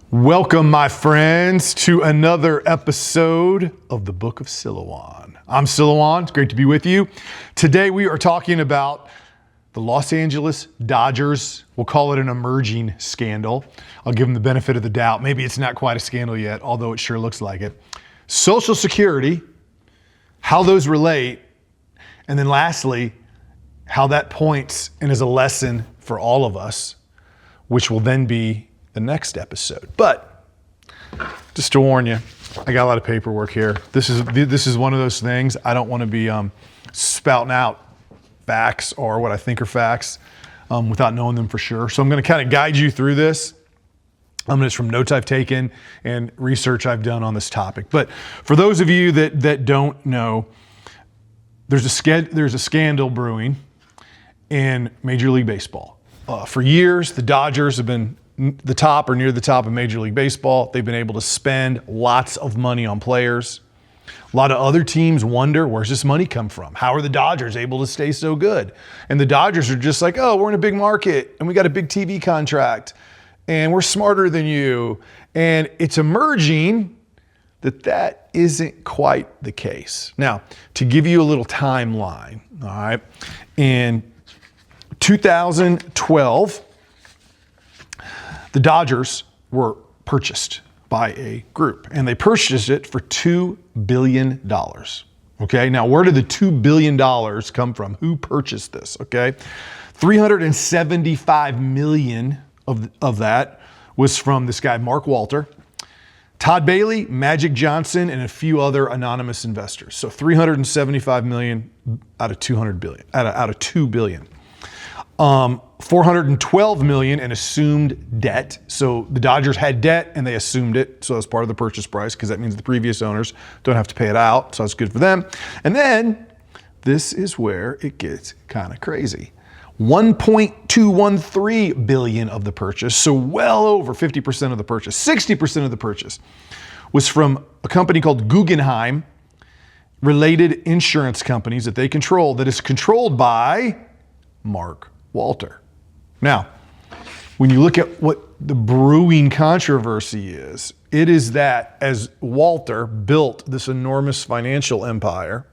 Welcome, my friends, to another episode of the Book of Silouan. I'm Silouan. It's great to be with you. Today we are talking about the Los Angeles Dodgers. We'll call it an emerging scandal. I'll give them the benefit of the doubt. Maybe it's not quite a scandal yet, although it sure looks like it. Social Security, how those relate, and then lastly, how that points and is a lesson for all of us, which will then be the next episode. But just to warn you, I got a lot of paperwork here. This is one of those things. I don't want to be spouting out facts or what I think are facts without knowing them for sure. So I'm going to kind of guide you through this. It's from notes I've taken and research I've done on this topic. But for those of you that don't know, there's a scandal brewing in Major League Baseball. For years, the Dodgers have been the top or near the top of Major League Baseball. They've been able to spend lots of money on players. A lot of other teams wonder, where's this money come from? How are the Dodgers able to stay so good? And the Dodgers are just like, oh, we're in a big market and we got a big TV contract and we're smarter than you. And it's emerging that isn't quite the case. Now, to give you a little timeline, all right, in 2012, the Dodgers were purchased by a group, and they purchased it for $2 billion. Okay, now where did the $2 billion come from? Who purchased this? Okay, $375 million of that was from this guy, Mark Walter, Todd Bailey, Magic Johnson, and a few other anonymous investors. So $375 million out of $200 billion, out of $2 billion. $412 million in assumed debt. So the Dodgers had debt and they assumed it. So that's part of the purchase price because that means the previous owners don't have to pay it out. So that's good for them. And this is where it gets kind of crazy. $1.213 billion of the purchase, so well over 50% of the purchase, 60% of the purchase was from a company called Guggenheim, related insurance companies that they control, that is controlled by Mark Walter. Now, when you look at what the brewing controversy is, it is that as Walter built this enormous financial empire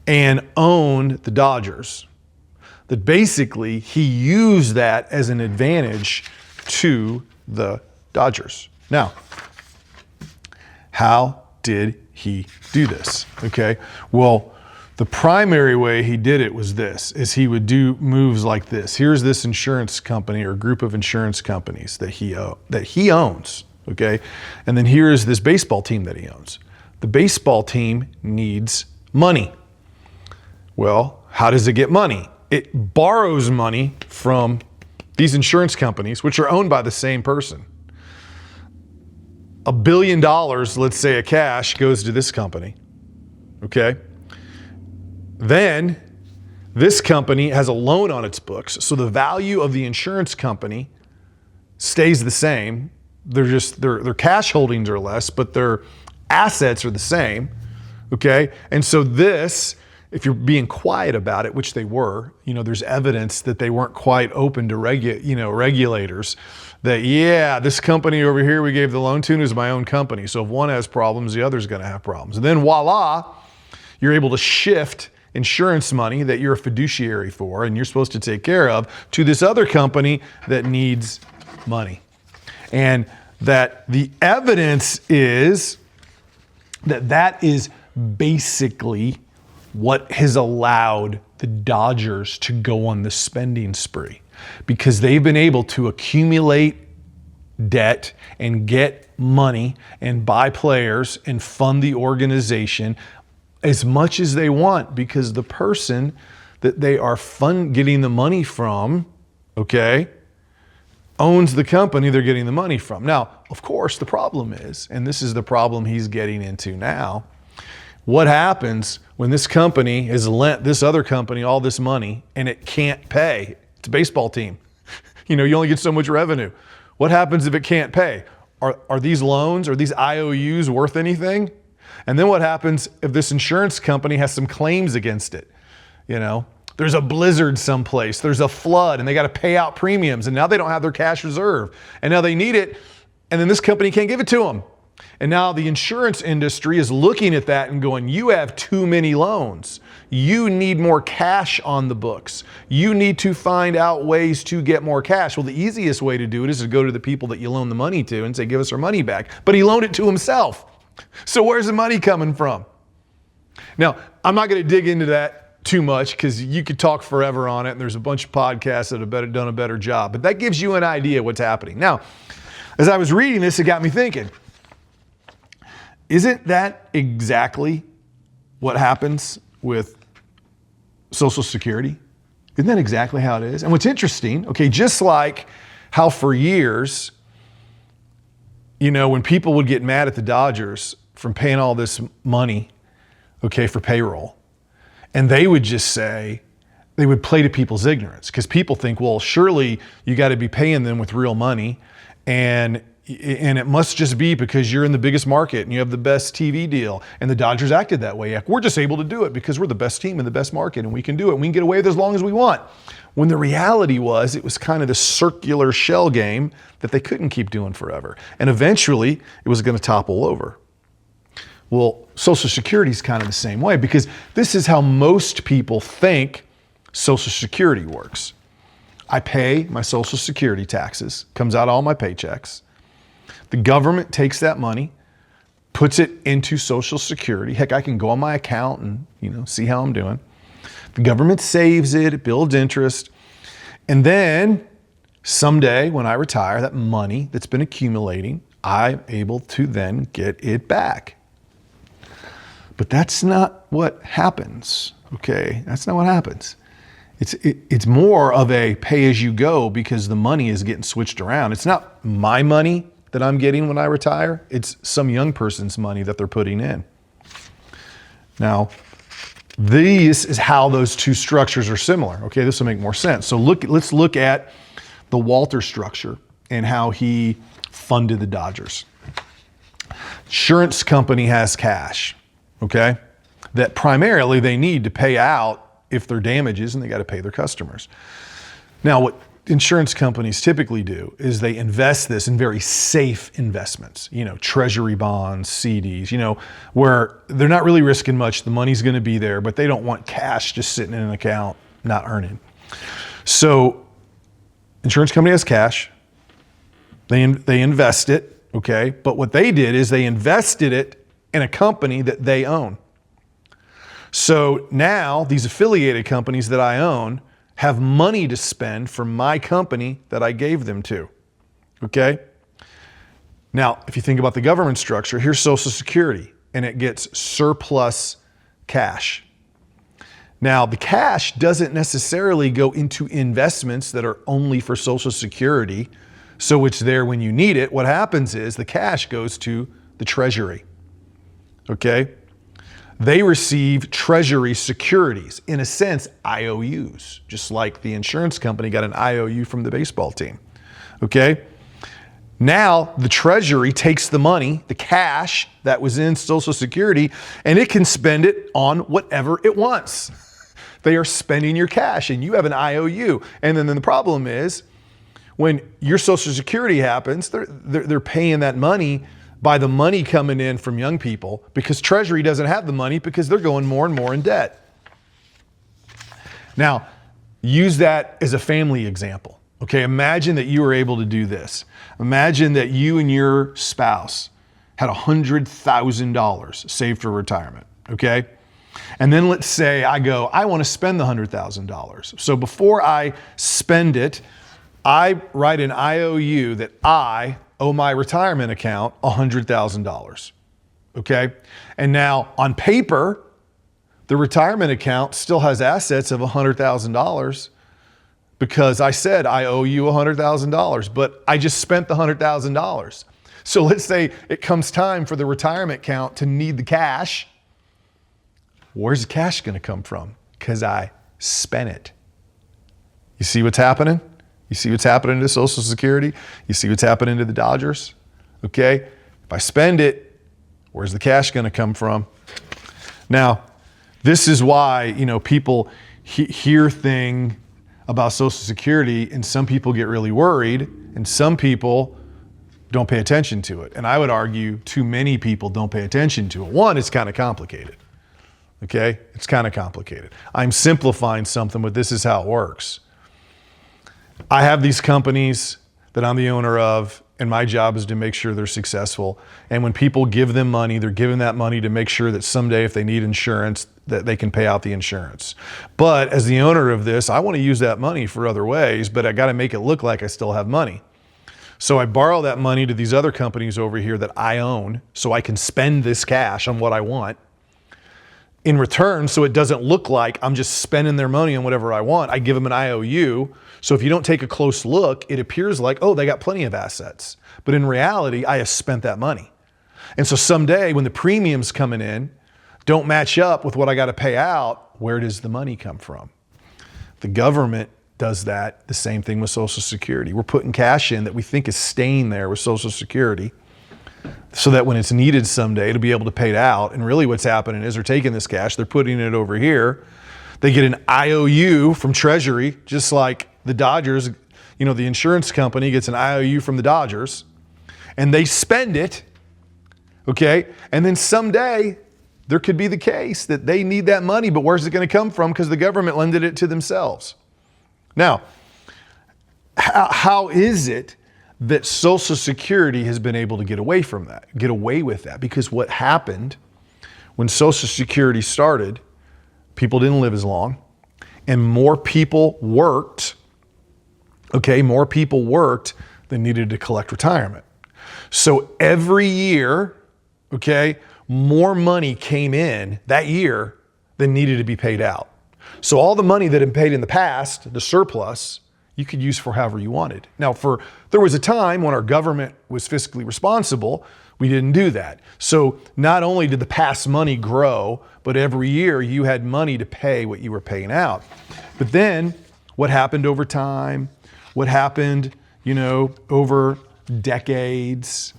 and owned the Dodgers, that basically he used that as an advantage to the Dodgers. Now, how did he do this? Okay, well, the primary way he did it was this, is he would do moves like this. Here's this insurance company or group of insurance companies that he owns, okay? And then here is this baseball team that he owns. The baseball team needs money. Well, how does it get money? It borrows money from these insurance companies, which are owned by the same person. $1 billion, let's say, of cash goes to this company, okay? Then this company has a loan on its books, so the value of the insurance company stays the same. Their cash holdings are less, but their assets are the same. Okay, and so this, if you're being quiet about it, which they were, there's evidence that they weren't quite open to regulators. That this company over here we gave the loan to is my own company. So if one has problems, the other's going to have problems. And then voila, you're able to shift insurance money that you're a fiduciary for and you're supposed to take care of to this other company that needs money. And that the evidence is that is basically what has allowed the Dodgers to go on the spending spree, because they've been able to accumulate debt and get money and buy players and fund the organization as much as they want, because the person that they are getting the money from, okay, owns the company they're getting the money from. Now, of course, the problem is, and this is the problem he's getting into now, what happens when this company has lent this other company all this money and it can't pay? It's a baseball team. You only get so much revenue. What happens if it can't pay? Are these loans, are these IOUs worth anything? And then what happens if this insurance company has some claims against it? There's a blizzard someplace. There's a flood and they got to pay out premiums. And now they don't have their cash reserve. And now they need it. And then this company can't give it to them. And now the insurance industry is looking at that and going, you have too many loans. You need more cash on the books. You need to find out ways to get more cash. Well, the easiest way to do it is to go to the people that you loan the money to and say, give us our money back. But he loaned it to himself. So where's the money coming from? Now, I'm not going to dig into that too much because you could talk forever on it. And there's a bunch of podcasts that have done a better job. But that gives you an idea what's happening. Now, as I was reading this, it got me thinking, isn't that exactly what happens with Social Security? Isn't that exactly how it is? And what's interesting, okay, just like how for years, when people would get mad at the Dodgers from paying all this money, okay, for payroll, and they would just say, they would play to people's ignorance because people think, well, surely you got to be paying them with real money, and it must just be because you're in the biggest market and you have the best TV deal. And the Dodgers acted that way. We're just able to do it because we're the best team in the best market and we can do it. We can get away with it as long as we want. When the reality was, it was kind of this circular shell game that they couldn't keep doing forever. And eventually it was going to topple over. Well, Social Security is kind of the same way because this is how most people think Social Security works. I pay my Social Security taxes, comes out all my paychecks. The government takes that money, puts it into Social Security. Heck, I can go on my account and, see how I'm doing. The government saves it, it builds interest. And then someday when I retire, that money that's been accumulating, I'm able to then get it back. But that's not what happens, okay? That's not what happens. It's more of a pay-as-you-go because the money is getting switched around. It's not my money that I'm getting when I retire. It's some young person's money that they're putting in. Now, this is how those two structures are similar. Okay, this will make more sense. So let's look at the Walter structure and how he funded the Dodgers. Insurance company has cash, okay, that primarily they need to pay out if there are damages and they got to pay their customers. Now, what insurance companies typically do is they invest this in very safe investments, Treasury bonds, CDs, where they're not really risking much. The money's going to be there, but they don't want cash just sitting in an account, not earning. So insurance company has cash. They invest it, okay? But what they did is they invested it in a company that they own. So now these affiliated companies that I own have money to spend from my company that I gave them to, okay? Now, if you think about the government structure, here's Social Security, and it gets surplus cash. Now, the cash doesn't necessarily go into investments that are only for Social Security, so it's there when you need it. What happens is the cash goes to the Treasury, okay? They receive Treasury securities, in a sense, IOUs, just like the insurance company got an IOU from the baseball team, okay? Now, the Treasury takes the money, the cash that was in Social Security, and it can spend it on whatever it wants. They are spending your cash, and you have an IOU. And then the problem is, when your Social Security happens, they're paying that money by the money coming in from young people because Treasury doesn't have the money because they're going more and more in debt. Now, use that as a family example. Okay, imagine that you were able to do this. Imagine that you and your spouse had $100,000 saved for retirement, okay? And then let's say I want to spend the $100,000. So before I spend it, I write an IOU that I owe my retirement account $100,000, okay? And now on paper, the retirement account still has assets of $100,000 because I said I owe you $100,000, but I just spent the $100,000. So let's say it comes time for the retirement account to need the cash. Where's the cash going to come from? Because I spent it. You see what's happening? You see what's happening to Social Security? You see what's happening to the Dodgers? Okay? If I spend it, where's the cash going to come from? Now, this is why, people hear thing about Social Security, and some people get really worried, and some people don't pay attention to it. And I would argue too many people don't pay attention to it. One, it's kind of complicated. Okay? It's kind of complicated. I'm simplifying something, but this is how it works. I have these companies that I'm the owner of, and my job is to make sure they're successful. And when people give them money, they're giving that money to make sure that someday if they need insurance, that they can pay out the insurance. But as the owner of this, I want to use that money for other ways, but I got to make it look like I still have money. So I borrow that money to these other companies over here that I own so I can spend this cash on what I want. In return, so it doesn't look like I'm just spending their money on whatever I want, I give them an IOU. So if you don't take a close look, it appears like, oh, they got plenty of assets. But in reality, I have spent that money. And so someday when the premiums coming in don't match up with what I got to pay out, where does the money come from? The government does that, the same thing with Social Security. We're putting cash in that we think is staying there with Social Security so that when it's needed someday to be able to pay it out. And really what's happening is they're taking this cash, they're putting it over here. They get an IOU from Treasury, just like the Dodgers, the insurance company gets an IOU from the Dodgers, and they spend it, okay? And then someday there could be the case that they need that money, but where's it going to come from? Because the government lended it to themselves. Now, how is it that Social Security has been able to get away with that? Because what happened when Social Security started, people didn't live as long, and more people worked, than needed to collect retirement. So every year, more money came in that year than needed to be paid out. So all the money that had been paid in the past, the surplus, you could use for however you wanted. Now, there was a time when our government was fiscally responsible, we didn't do that. So not only did the past money grow, but every year you had money to pay what you were paying out. But then what happened over time? What happened, over decades?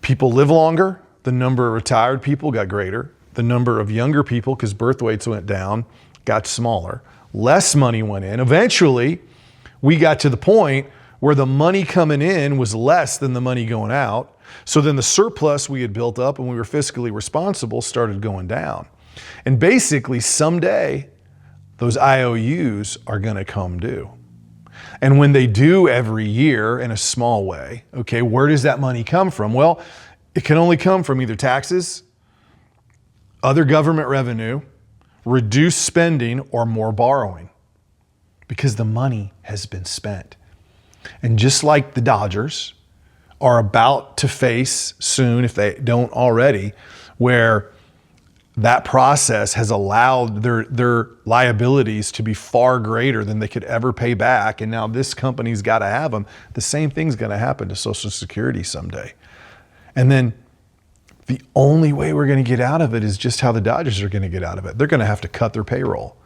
People live longer. The number of retired people got greater. The number of younger people, because birth rates went down, got smaller. Less money went in. Eventually, we got to the point where the money coming in was less than the money going out. So then the surplus we had built up when we were fiscally responsible started going down. And basically, someday, those IOUs are going to come due. And when they do every year in a small way, where does that money come from? Well, it can only come from either taxes, other government revenue, reduced spending, or more borrowing, because the money has been spent. And just like the Dodgers are about to face soon, if they don't already, where that process has allowed their liabilities to be far greater than they could ever pay back, and now this company's got to have them, the same thing's going to happen to Social Security someday. And then the only way we're going to get out of it is just how the Dodgers are going to get out of it. They're going to have to cut their payroll.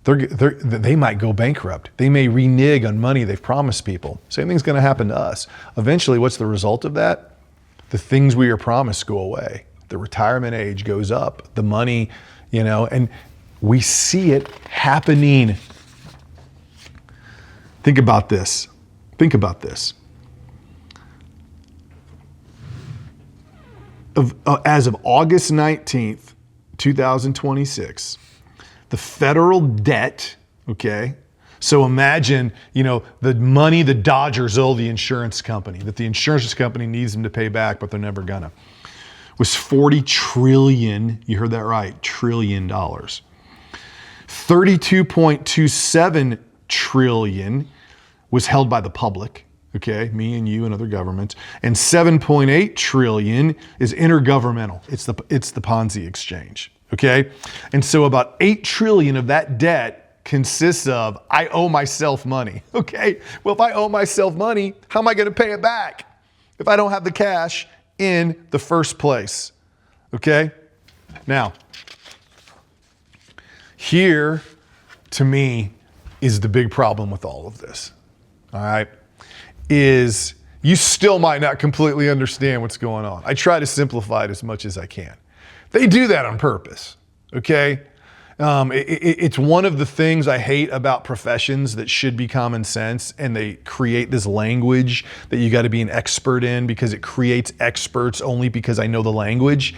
They might go bankrupt. They may renege on money they've promised people. Same thing's going to happen to us. Eventually, what's the result of that? The things we are promised go away. The retirement age goes up. The money, and we see it happening. Think about this. As of August 19th, 2026, the federal debt, so imagine, the money the Dodgers owe the insurance company, that the insurance company needs them to pay back, but they're never gonna, was $40 trillion, you heard that right, trillion dollars. 32.27 trillion was held by the public. Me and you and other governments, and 7.8 trillion is intergovernmental. It's the Ponzi exchange. And so about 8 trillion of that debt consists of, I owe myself money. Well, if I owe myself money, how am I going to pay it back if I don't have the cash in the first place? Now, here to me is the big problem with all of this. All right. Is you still might not completely understand what's going on. I try to simplify it as much as I can. They do that on purpose, It's one of the things I hate about professions that should be common sense, and they create this language that you got to be an expert in because it creates experts only because I know the language.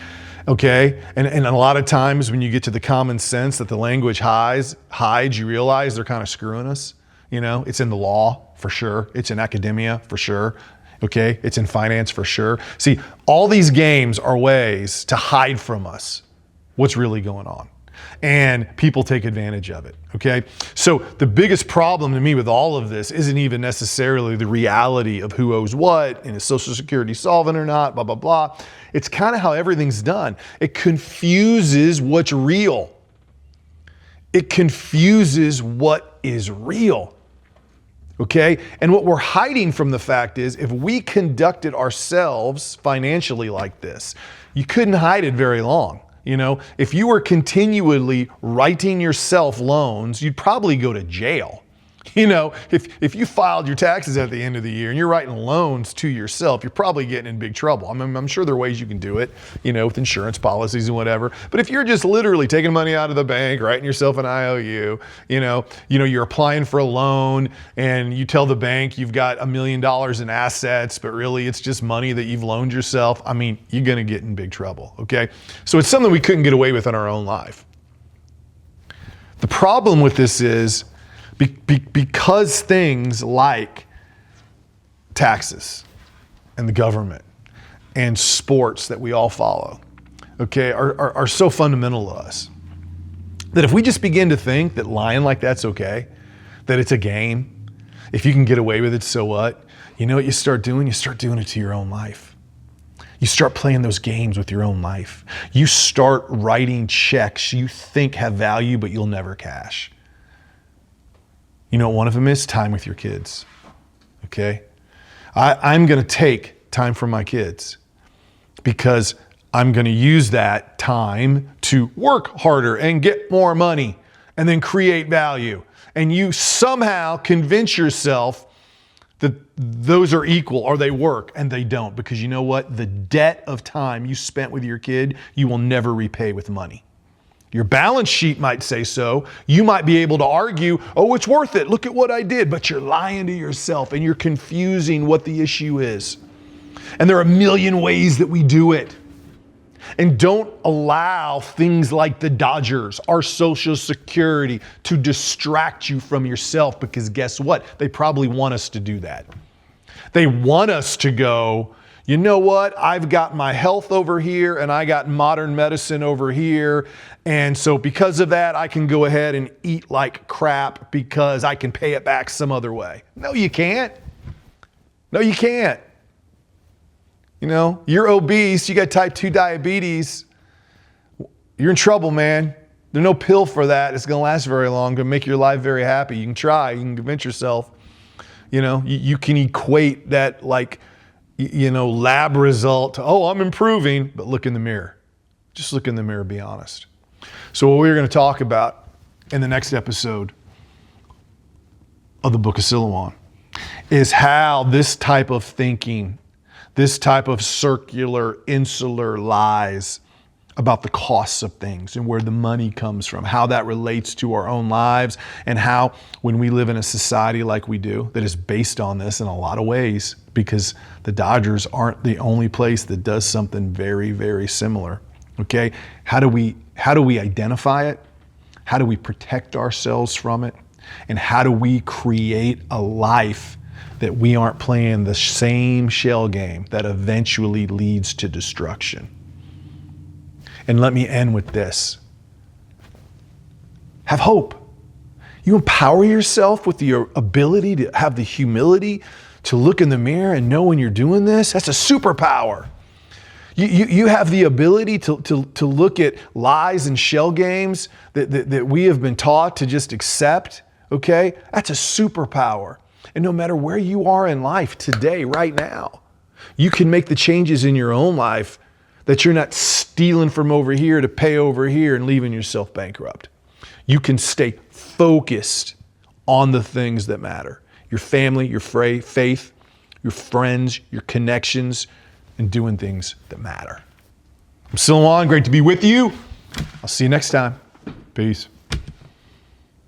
Okay, and a lot of times when you get to the common sense that the language hides, you realize they're kind of screwing us. It's in the law for sure. It's in academia for sure. Okay, it's in finance for sure. See, all these games are ways to hide from us what's really going on. And people take advantage of it, okay? So the biggest problem to me with all of this isn't even necessarily the reality of who owes what and is Social Security solvent or not, blah, blah, blah. It's kind of how everything's done. It confuses what's real. It confuses what is real, okay? And what we're hiding from the fact is if we conducted ourselves financially like this, you couldn't hide it very long. If you were continually writing yourself loans, you'd probably go to jail. If you filed your taxes at the end of the year and you're writing loans to yourself, you're probably getting in big trouble. I'm sure there are ways you can do it, with insurance policies and whatever. But if you're just literally taking money out of the bank, writing yourself an IOU, you're applying for a loan and you tell the bank you've got $1 million in assets, but really it's just money that you've loaned yourself. You're going to get in big trouble, okay? So it's something we couldn't get away with in our own life. The problem with this is, because things like taxes and the government and sports that we all follow, okay, are so fundamental to us that if we just begin to think that lying like that's okay, that it's a game, if you can get away with it, so what? You know what you start doing? You start doing it to your own life. You start playing those games with your own life. You start writing checks you think have value, but you'll never cash. You know what one of them is? Time with your kids, okay? I'm gonna take time from my kids because I'm gonna use that time to work harder and get more money and then create value. And you somehow convince yourself that those are equal or they work, and they don't, because you know what? The debt of time you spent with your kid, you will never repay with money. Your balance sheet might say so. You might be able to argue, oh, it's worth it. Look at what I did. But you're lying to yourself and you're confusing what the issue is. And there are a million ways that we do it. And don't allow things like the Dodgers, our Social Security, to distract you from yourself, because guess what? They probably want us to do that. They want us to go, you know what? I've got my health over here and I got modern medicine over here. And so because of that, I can go ahead and eat like crap because I can pay it back some other way. No, you can't. No, you can't. You're obese, you got type 2 diabetes. You're in trouble, man. There's no pill for that. It's going to last very long, going to make your life very happy. You can try, you can convince yourself. You can equate that like, lab result to, oh, I'm improving, but look in the mirror. Just look in the mirror, be honest. So what we're going to talk about in the next episode of the book of Silouan is how this type of thinking, this type of circular, insular lies about the costs of things and where the money comes from, how that relates to our own lives, and how when we live in a society like we do that is based on this in a lot of ways, because the Dodgers aren't the only place that does something very, very similar. Okay? How do we identify it? How do we protect ourselves from it? And how do we create a life that we aren't playing the same shell game that eventually leads to destruction? And let me end with this. Have hope. You empower yourself with the ability to have the humility to look in the mirror and know when you're doing this. That's a superpower. You have the ability to look at lies and shell games that we have been taught to just accept, okay? That's a superpower. And no matter where you are in life today, right now, you can make the changes in your own life that you're not stealing from over here to pay over here and leaving yourself bankrupt. You can stay focused on the things that matter. Your family, your faith, your friends, your connections, and doing things that matter. I'm Silouan, great to be with you. I'll see you next time. Peace.